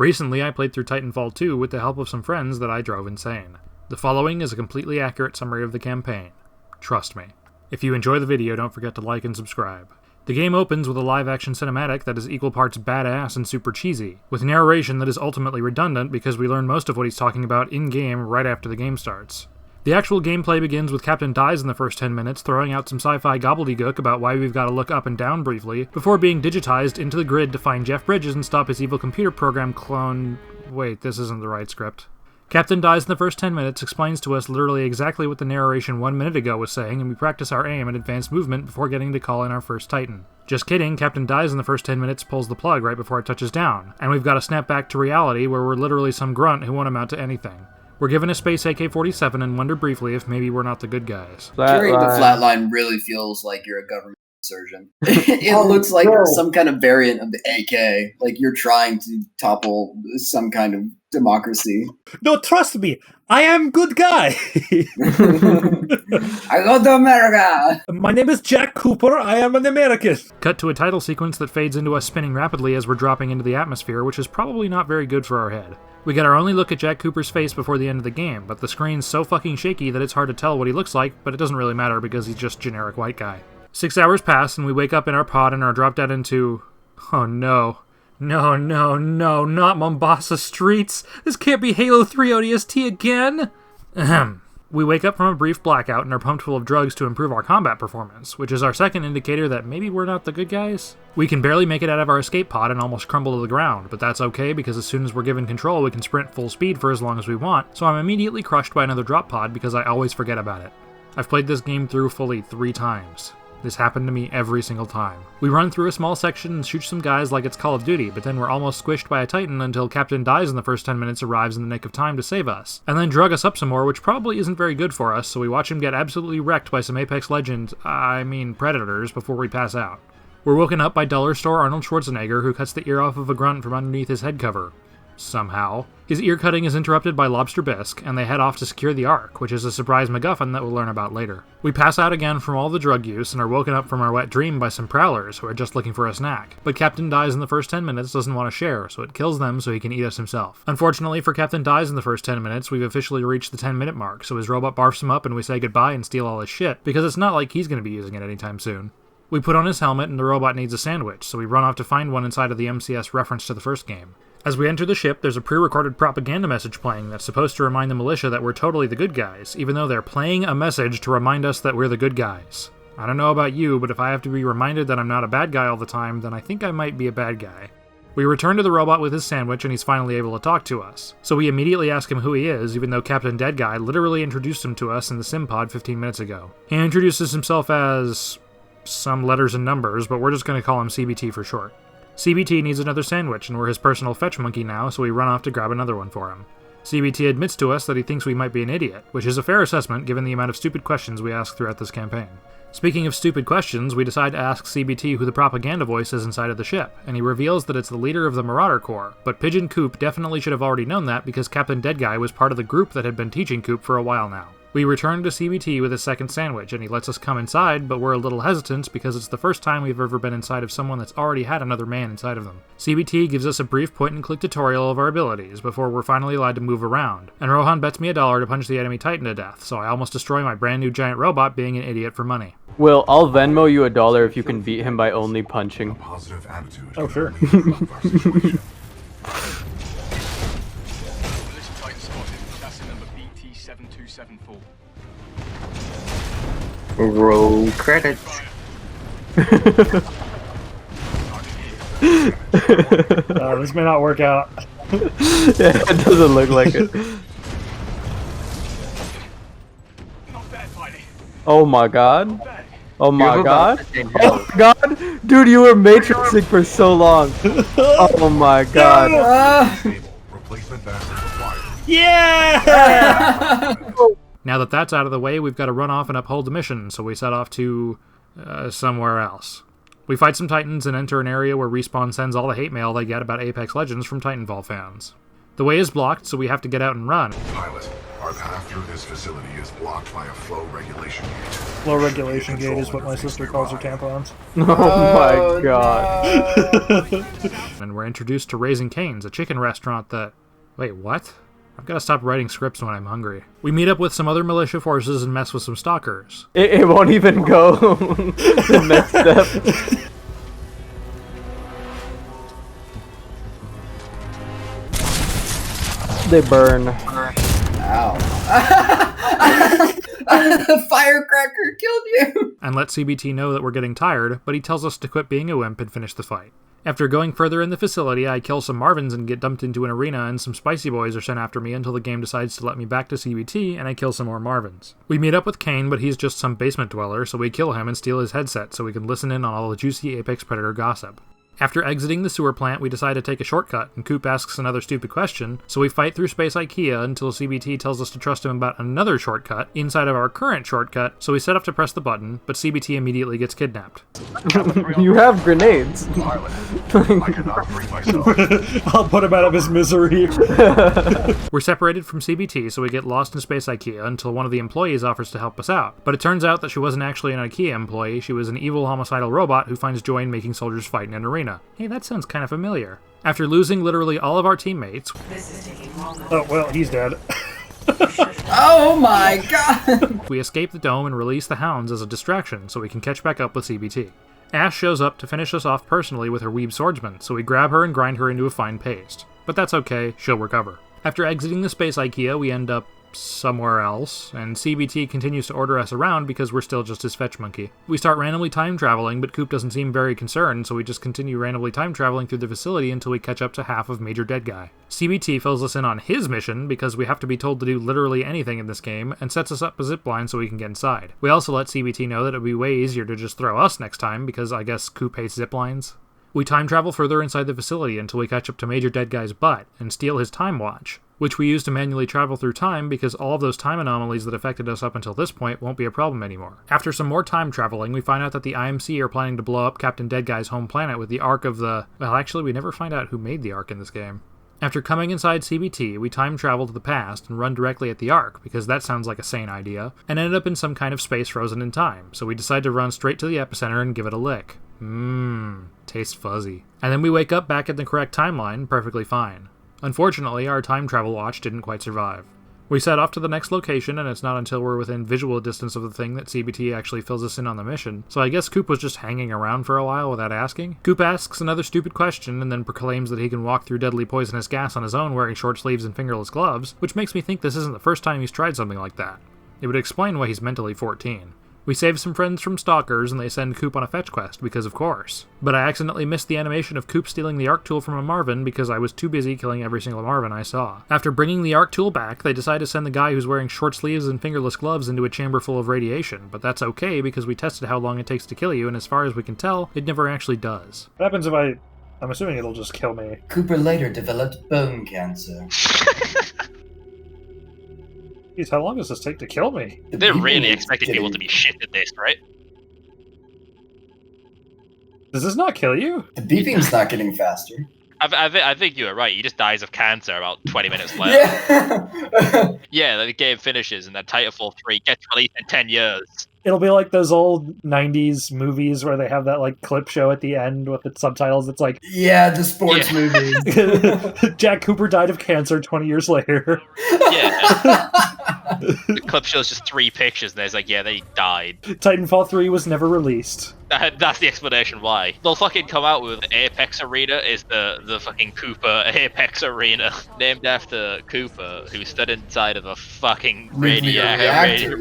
Recently, I played through Titanfall 2 with the help of some friends that I drove insane. The following is a completely accurate summary of the campaign. Trust me. If you enjoy the video, don't forget to like and subscribe. The game opens with a live-action cinematic that is equal parts badass and super cheesy, with narration that is ultimately redundant because we learn most of what he's talking about in-game right after the game starts. The actual gameplay begins with Captain Dies in the first 10 minutes throwing out some sci-fi gobbledygook about why we've got to look up and down briefly, before being digitized into the grid to find Jeff Bridges and stop his evil computer program clone... Wait, this isn't the right script. Captain Dies in the first 10 minutes explains to us literally exactly what the narration 1 minute ago was saying, and we practice our aim and advanced movement before getting to call in our first Titan. Just kidding, Captain Dies in the first 10 minutes pulls the plug right before it touches down, and we've got to snap back to reality where we're literally some grunt who won't amount to anything. We're given a space AK-47 and wonder briefly if maybe we're not the good guys. Carrying the flatline really feels like you're a government insurgent. It looks like some kind of variant of the AK, like you're trying to topple some kind of democracy. No, trust me, I am good guy. I go to America. My name is Jack Cooper, I am an American. Cut to a title sequence that fades into us spinning rapidly as we're dropping into the atmosphere, which is probably not very good for our head. We get our only look at Jack Cooper's face before the end of the game, but the screen's so fucking shaky that it's hard to tell what he looks like, but it doesn't really matter because he's just generic white guy. 6 hours pass and we wake up in our pod and are dropped out into... Oh no. No, not Mombasa streets. This can't be Halo 3 ODST again. Ahem. We wake up from a brief blackout and are pumped full of drugs to improve our combat performance, which is our second indicator that maybe we're not the good guys. We can barely make it out of our escape pod and almost crumble to the ground, but that's okay because as soon as we're given control we can sprint full speed for as long as we want, so I'm immediately crushed by another drop pod because I always forget about it. I've played this game through fully 3 times. This happened to me every single time. We run through a small section and shoot some guys like it's Call of Duty, but then we're almost squished by a Titan until Captain Dies in the first 10 minutes arrives in the nick of time to save us, and then drug us up some more, which probably isn't very good for us, so we watch him get absolutely wrecked by some Apex Legends, Predators, before we pass out. We're woken up by Dollar Store Arnold Schwarzenegger, who cuts the ear off of a grunt from underneath his head cover. Somehow. His ear cutting is interrupted by Lobster Bisque, and they head off to secure the Ark, which is a surprise MacGuffin that we'll learn about later. We pass out again from all the drug use and are woken up from our wet dream by some prowlers who are just looking for a snack. But Captain Dies in the first 10 minutes doesn't want to share, so it kills them so he can eat us himself. Unfortunately for Captain Dies in the first 10 minutes, we've officially reached the 10-minute mark, so his robot barfs him up and we say goodbye and steal all his shit, because it's not like he's going to be using it anytime soon. We put on his helmet and the robot needs a sandwich, so we run off to find one inside of the MCS reference to the first game. As we enter the ship, there's a pre-recorded propaganda message playing that's supposed to remind the militia that we're totally the good guys, even though they're playing a message to remind us that we're the good guys. I don't know about you, but if I have to be reminded that I'm not a bad guy all the time, then I think I might be a bad guy. We return to the robot with his sandwich and he's finally able to talk to us. So we immediately ask him who he is, even though Captain Dead Guy literally introduced him to us in the sim pod 15 minutes ago. He introduces himself as... some letters and numbers, but we're just going to call him CBT for short. CBT needs another sandwich, and we're his personal fetch monkey now, so we run off to grab another one for him. CBT admits to us that he thinks we might be an idiot, which is a fair assessment given the amount of stupid questions we ask throughout this campaign. Speaking of stupid questions, we decide to ask CBT who the propaganda voice is inside of the ship, and he reveals that it's the leader of the Marauder Corps, but Pigeon Coop definitely should have already known that because Captain Dead Guy was part of the group that had been teaching Coop for a while now. We return to CBT with his second sandwich, and he lets us come inside, but we're a little hesitant because it's the first time we've ever been inside of someone that's already had another man inside of them. CBT gives us a brief point-and-click tutorial of our abilities before we're finally allowed to move around, and Rohan bets me $1 to punch the enemy Titan to death, so I almost destroy my brand new giant robot being an idiot for money. Will, I'll Venmo you $1 if you can beat him by only punching. Oh, sure. Roll credits. This may not work out. Yeah, it doesn't look like it. Oh my god. Oh my god. Oh my god. Dude, you were matrixing for so long. Oh my god. Yeah! Now that that's out of the way, we've got to run off and uphold the mission, so we set off to... somewhere else. We fight some Titans and enter an area where Respawn sends all the hate mail they get about Apex Legends from Titanfall fans. The way is blocked, so we have to get out and run. Pilot, Our path through this facility is blocked by a flow regulation gate. Flow regulation gate is what my sister calls her tampons. Oh my god. And we're introduced to Raising Cane's, a chicken restaurant that... Wait, what? I've got to stop writing scripts when I'm hungry. We meet up with some other militia forces and mess with some stalkers. It won't even go the next step. They burn. Ow. The firecracker killed you! And let CBT know that we're getting tired, but he tells us to quit being a wimp and finish the fight. After going further in the facility, I kill some Marvins and get dumped into an arena, and some spicy boys are sent after me until the game decides to let me back to CBT, and I kill some more Marvins. We meet up with Kane, but he's just some basement dweller, so we kill him and steal his headset so we can listen in on all the juicy Apex Predator gossip. After exiting the sewer plant, we decide to take a shortcut, and Coop asks another stupid question, so we fight through Space IKEA until CBT tells us to trust him about another shortcut inside of our current shortcut, so we set up to press the button, but CBT immediately gets kidnapped. You have grenades. I cannot bring myself. I'll put him out of his misery. We're separated from CBT, so we get lost in Space IKEA until one of the employees offers to help us out, but it turns out that she wasn't actually an IKEA employee, she was an evil homicidal robot who finds joy in making soldiers fight in an arena. Hey, that sounds kind of familiar. After losing literally all of our teammates... Oh, well, he's dead. Oh my god! We escape the dome and release the hounds as a distraction so we can catch back up with CBT. Ash shows up to finish us off personally with her weeb swordsman, so we grab her and grind her into a fine paste. But that's okay, she'll recover. After exiting the Space IKEA, we end up somewhere else, and CBT continues to order us around because we're still just his fetch monkey. We start randomly time traveling, but Coop doesn't seem very concerned, so we just continue randomly time traveling through the facility until we catch up to half of Major Dead Guy. CBT fills us in on his mission because we have to be told to do literally anything in this game, and sets us up a zipline so we can get inside. We also let CBT know that it would be way easier to just throw us next time because I guess Coop hates ziplines. We time travel further inside the facility until we catch up to Major Dead Guy's butt and steal his time watch, which we use to manually travel through time because all of those time anomalies that affected us up until this point won't be a problem anymore. After some more time traveling, we find out that the IMC are planning to blow up Captain Dead Guy's home planet with the Ark of the... Well, actually, we never find out who made the Ark in this game. After coming inside CBT, we time travel to the past and run directly at the Ark, because that sounds like a sane idea, and end up in some kind of space frozen in time, so we decide to run straight to the epicenter and give it a lick. Tastes fuzzy. And then we wake up back in the correct timeline, perfectly fine. Unfortunately, our time travel watch didn't quite survive. We set off to the next location, and it's not until we're within visual distance of the thing that CBT actually fills us in on the mission, so I guess Coop was just hanging around for a while without asking. Coop asks another stupid question, and then proclaims that he can walk through deadly poisonous gas on his own wearing short sleeves and fingerless gloves, which makes me think this isn't the first time he's tried something like that. It would explain why he's mentally 14. We save some friends from stalkers, and they send Coop on a fetch quest, because of course. But I accidentally missed the animation of Coop stealing the Arc Tool from a Marvin because I was too busy killing every single Marvin I saw. After bringing the Arc Tool back, they decide to send the guy who's wearing short sleeves and fingerless gloves into a chamber full of radiation, but that's okay because we tested how long it takes to kill you, and as far as we can tell, it never actually does. What happens if I'm assuming it'll just kill me. Cooper later developed bone cancer. Jeez, how long does this take to kill me? They're really expecting people to be shit at this, right? Does this not kill you? The beeping's not getting faster. I think you were right. He just dies of cancer about 20 minutes later. Yeah. Yeah, the game finishes and then Titanfall 3 gets released in 10 years. It'll be like those old 90s movies where they have that like clip show at the end with the subtitles. It's like, Yeah, the sports movies. Jack Cooper died of cancer 20 years later. Yeah. The clip shows just 3 pictures and there's like, yeah, they died. Titanfall 3 was never released. That's the explanation why. They'll fucking come out with Apex Arena is the fucking Cooper Apex Arena. Named after Cooper, who stood inside of a fucking radioactive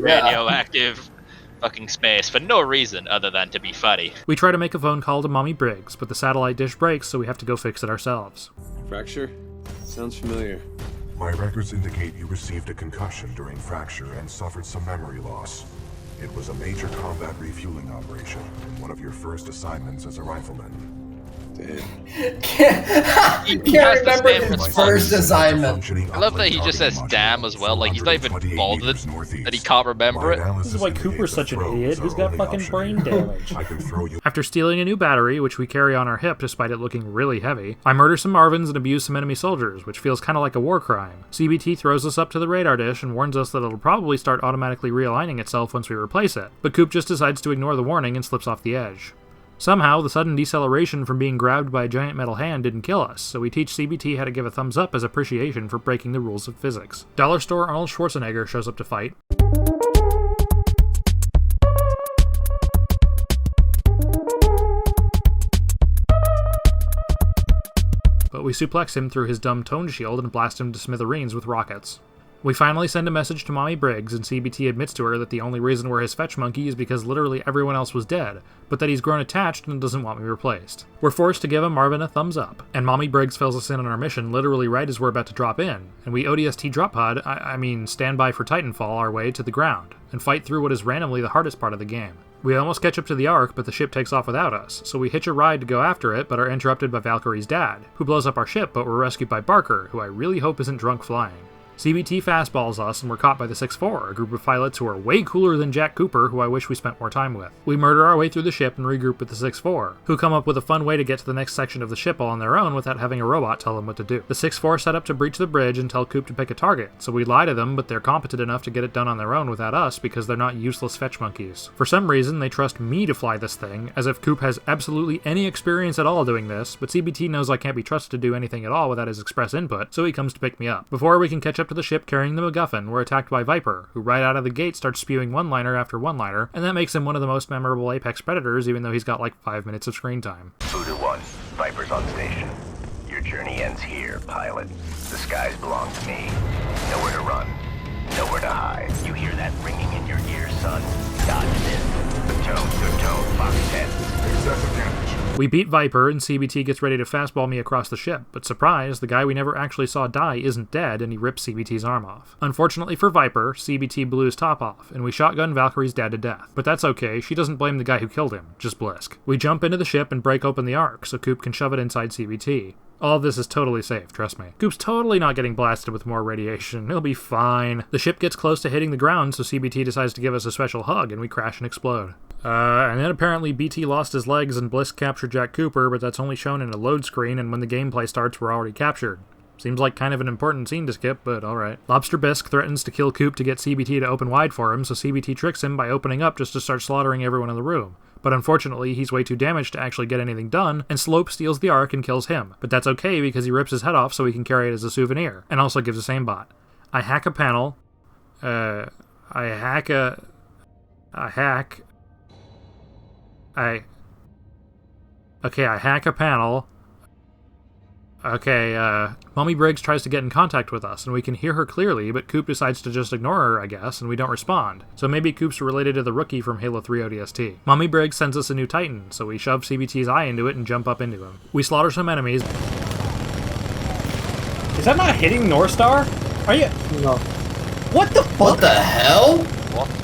fucking space for no reason other than to be funny. We try to make a phone call to Mommy Briggs, but the satellite dish breaks, so we have to go fix it ourselves. Fracture? Sounds familiar. My records indicate you received a concussion during fracture and suffered some memory loss. It was a major combat refueling operation and one of your first assignments as a rifleman. Can't has the remember same his response. first assignment. I love that he just says damn as well, like he's not even bothered that he can't remember it. This is why Cooper's such an idiot. He's got fucking brain damage. After stealing a new battery, which we carry on our hip despite it looking really heavy, I murder some Marvins and abuse some enemy soldiers, which feels kinda like a war crime. CBT throws us up to the radar dish and warns us that it'll probably start automatically realigning itself once we replace it, but Coop just decides to ignore the warning and slips off the edge. Somehow, the sudden deceleration from being grabbed by a giant metal hand didn't kill us, so we teach CBT how to give a thumbs up as appreciation for breaking the rules of physics. Dollar Store Arnold Schwarzenegger shows up to fight. But we suplex him through his dumb tone shield and blast him to smithereens with rockets. We finally send a message to Mommy Briggs, and CBT admits to her that the only reason we're his fetch monkey is because literally everyone else was dead, but that he's grown attached and doesn't want me replaced. We're forced to give him Marvin a thumbs up, and Mommy Briggs fills us in on our mission literally right as we're about to drop in, and we ODST drop pod, stand by for Titanfall our way to the ground, and fight through what is randomly the hardest part of the game. We almost catch up to the Ark, but the ship takes off without us, so we hitch a ride to go after it, but are interrupted by Valkyrie's dad, who blows up our ship, but we're rescued by Barker, who I really hope isn't drunk flying. CBT fastballs us, and we're caught by the 6-4, a group of pilots who are way cooler than Jack Cooper, who I wish we spent more time with. We murder our way through the ship and regroup with the 6-4, who come up with a fun way to get to the next section of the ship all on their own without having a robot tell them what to do. The 6-4 set up to breach the bridge and tell Coop to pick a target, so we lie to them, but they're competent enough to get it done on their own without us because they're not useless fetch monkeys. For some reason, they trust me to fly this thing, as if Coop has absolutely any experience at all doing this, but CBT knows I can't be trusted to do anything at all without his express input, so he comes to pick me up. Before we can catch up to the ship carrying the MacGuffin, we're attacked by Viper, who right out of the gate starts spewing one-liner after one-liner, and that makes him one of the most memorable Apex Predators, even though he's got like 5 minutes of screen time. Voodoo 1, Viper's on station. Your journey ends here, pilot. The skies belong to me. Nowhere to run, nowhere to hide. You hear that ringing in your ears, son? Dodge this. Good tone, Fox 10. Excessive damage. We beat Viper, and CBT gets ready to fastball me across the ship, but surprise, the guy we never actually saw die isn't dead, and he rips CBT's arm off. Unfortunately for Viper, CBT blew his top off, and we shotgun Valkyrie's dad to death. But that's okay, she doesn't blame the guy who killed him, just Blisk. We jump into the ship and break open the Ark, so Coop can shove it inside CBT. All of this is totally safe, trust me. Coop's totally not getting blasted with more radiation. He'll be fine. The ship gets close to hitting the ground, so CBT decides to give us a special hug, and we crash and explode. And then apparently BT lost his legs and Blisk captured Jack Cooper, but that's only shown in a load screen, and when the gameplay starts, we're already captured. Seems like kind of an important scene to skip, but alright. Lobster Bisque threatens to kill Coop to get CBT to open wide for him, so CBT tricks him by opening up just to start slaughtering everyone in the room. But unfortunately, he's way too damaged to actually get anything done, and Slope steals the Ark and kills him. But that's okay because he rips his head off so he can carry it as a souvenir, and also gives us aimbot. I hack a panel. I hack a panel. Okay, Mommy Briggs tries to get in contact with us, and we can hear her clearly, but Coop decides to just ignore her, I guess, and we don't respond. So maybe Coop's related to the rookie from Halo 3 ODST. Mommy Briggs sends us a new Titan, so we shove CBT's eye into it and jump up into him. We slaughter some enemies. Is that not hitting North Star? Are you? No. What the fuck? What the hell?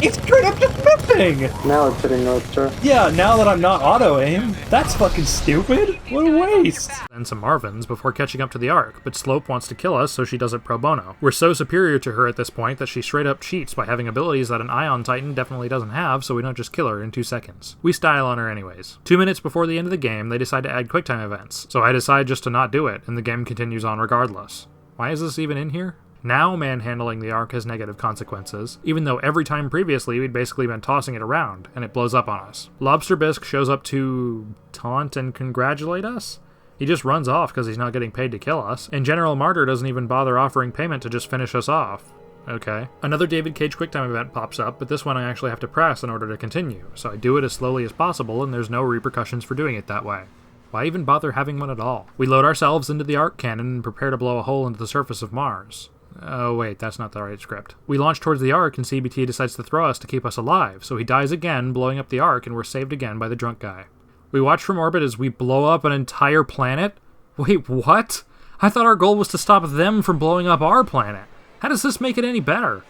It's straight up just missing! Now it's hitting North Star. Yeah, now that I'm not auto-aim. That's fucking stupid. What a waste. And some Marvins before catching up to the Ark, but Slope wants to kill us, so she does it pro bono. We're so superior to her at this point that she straight up cheats by having abilities that an Ion Titan definitely doesn't have, so we don't just kill her in 2 seconds. We style on her anyways. 2 minutes before the end of the game, they decide to add QuickTime events, so I decide just to not do it, and the game continues on regardless. Why is this even in here? Now manhandling the Ark has negative consequences, even though every time previously we'd basically been tossing it around, and it blows up on us. Lobster Bisque shows up to taunt and congratulate us? He just runs off because he's not getting paid to kill us, and General Martyr doesn't even bother offering payment to just finish us off. Okay. Another David Cage QuickTime event pops up, but this one I actually have to press in order to continue, so I do it as slowly as possible, and there's no repercussions for doing it that way. Why even bother having one at all? We load ourselves into the Ark cannon and prepare to blow a hole into the surface of Mars. Oh wait, that's not the right script. We launch towards the Ark and CBT decides to throw us to keep us alive, so he dies again, blowing up the Ark, and we're saved again by the drunk guy. We watch from orbit as we blow up an entire planet? Wait, what? I thought our goal was to stop them from blowing up our planet. How does this make it any better?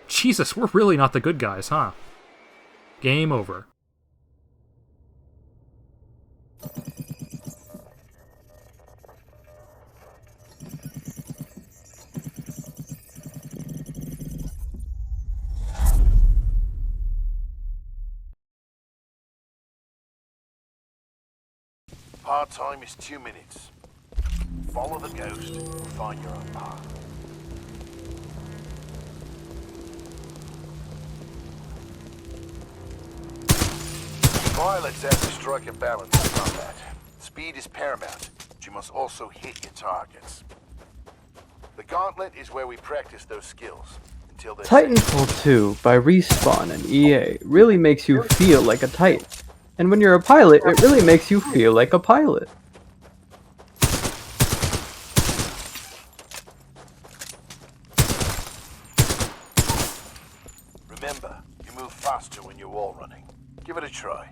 Jesus, we're really not the good guys, huh? Game over. Part-time is 2 minutes. Follow the ghost and find your own path. Pilots have to strike a balance in combat. Speed is paramount, but you must also hit your targets. The gauntlet is where we practice those skills. Until they're Titanfall 2 by Respawn and EA really makes you feel like a Titan. And when you're a pilot, it really makes you feel like a pilot. Remember, you move faster when you're wall running. Give it a try.